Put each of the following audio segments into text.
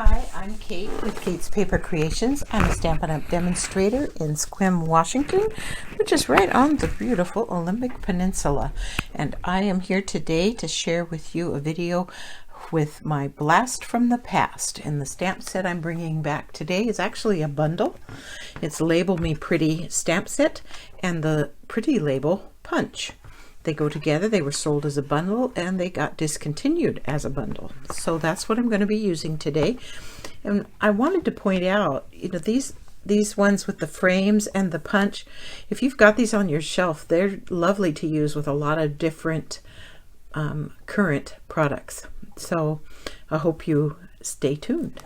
Hi, I'm Kate with Kate's Paper Creations. I'm a Stampin' Up! Demonstrator in Sequim, Washington, which is right on the beautiful Olympic Peninsula. And I am here today to share with you a video with my blast from the past. And the stamp set I'm bringing back today is actually a bundle. It's Label Me Pretty stamp set and the Pretty Label Punch. They go together. They were sold as a bundle and they got discontinued as a bundle. So that's what I'm going to be using today. And I wanted to point out, these ones with the frames and the punch, if you've got these on your shelf, they're lovely to use with a lot of different current products. So I hope you stay tuned.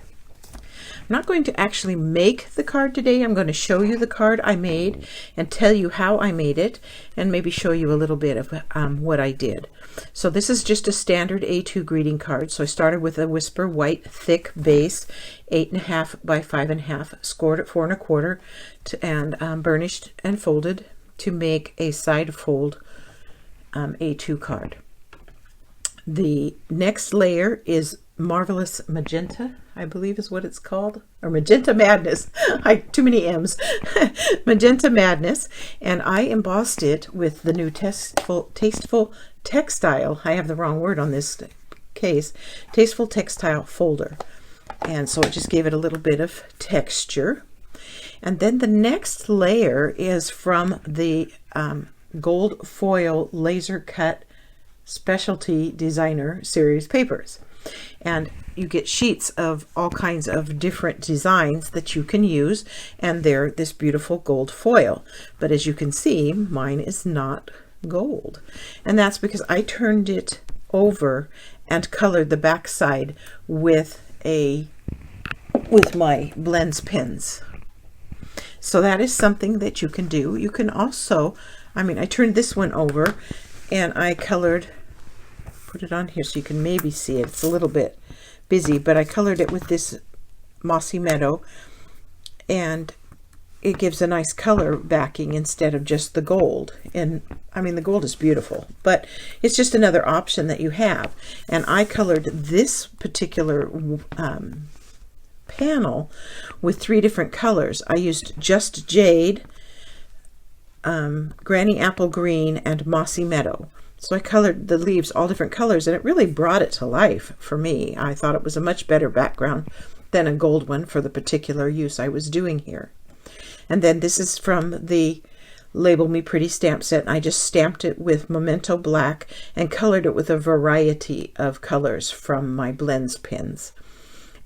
I'm not going to actually make the card today. I'm going to show you the card I made and tell you how I made it and maybe show you a little bit of what I did. So this is just a standard A2 greeting card. So I started with a Whisper white thick base, 8.5 by 5.5, scored at 4 1/4, and burnished and folded to make a side fold A2 card. The next layer is Marvelous Magenta, I believe is what it's called, or Magenta Madness. Too many M's. Magenta Madness, and I embossed it with the new Tasteful Textile. I have the wrong word on this case. Tasteful Textile folder, and so it just gave it a little bit of texture. And then the next layer is from the gold foil laser cut specialty designer series papers. And you get sheets of all kinds of different designs that you can use, and they're this beautiful gold foil. But as you can see, mine is not gold, and that's because I turned it over and colored the back side with my blends pens. So that is something that you can do. You can also, I turned this one over and I colored, put it on here so you can maybe see it. It's a little bit busy, but I colored it with this Mossy Meadow, and it gives a nice color backing instead of just the gold. And the gold is beautiful, but it's just another option that you have. And I colored this particular panel with 3 different colors. I used Just Jade, Granny Apple Green, and Mossy Meadow. So I colored the leaves all different colors, and it really brought it to life for me. I thought it was a much better background than a gold one for the particular use I was doing here. And then this is from the Label Me Pretty stamp set. I just stamped it with Memento Black and colored it with a variety of colors from my blends pens.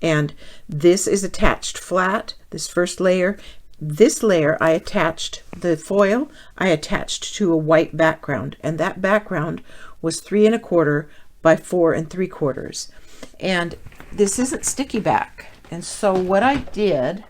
And this is attached flat, this first layer. This layer I attached the foil, I attached to a white background, and that background was 3 1/4 by 4 3/4. And this isn't sticky back. And so what I did,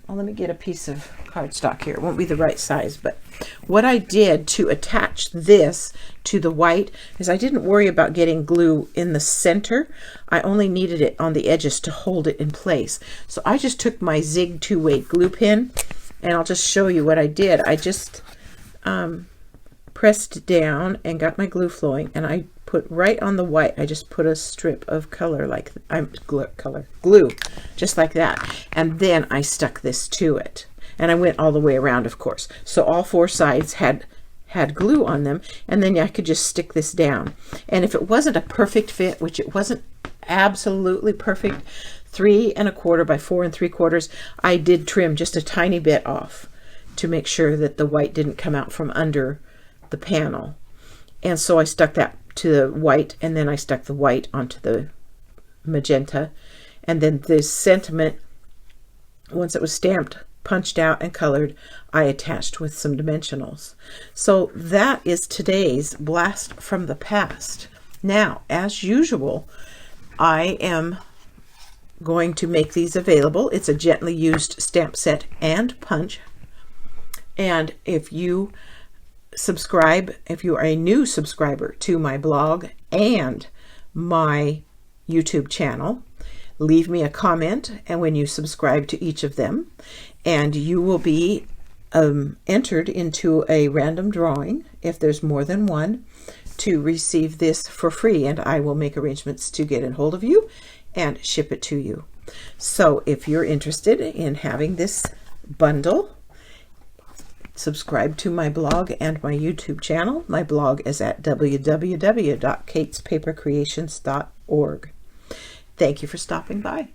well, let me get a piece of cardstock here. It won't be the right size, but what I did to attach this to the white is I didn't worry about getting glue in the center. I only needed it on the edges to hold it in place. So I just took my Zig 2-way glue pen, and I'll just show you what I did. I just pressed down and got my glue flowing, and I put right on the white, I just put a strip of color glue, just like that. And then I stuck this to it. And I went all the way around, of course. So all 4 sides had glue on them, and then I could just stick this down. And if it wasn't a perfect fit, which it wasn't absolutely perfect, 3 1/4 by 4 3/4, I did trim just a tiny bit off to make sure that the white didn't come out from under the panel. And so I stuck that to the white, and then I stuck the white onto the magenta. And then this sentiment, once it was stamped, punched out and colored, I attached with some dimensionals. So that is today's blast from the past. Now, as usual, I am going to make these available. It's a gently used stamp set and punch. And if you subscribe, if you are a new subscriber to my blog and my YouTube channel, leave me a comment, and when you subscribe to each of them, and you will be entered into a random drawing, if there's more than one, to receive this for free, and I will make arrangements to get in hold of you and ship it to you. So if you're interested in having this bundle, subscribe to my blog and my YouTube channel. My blog is at www.katespapercreations.org. Thank you for stopping by.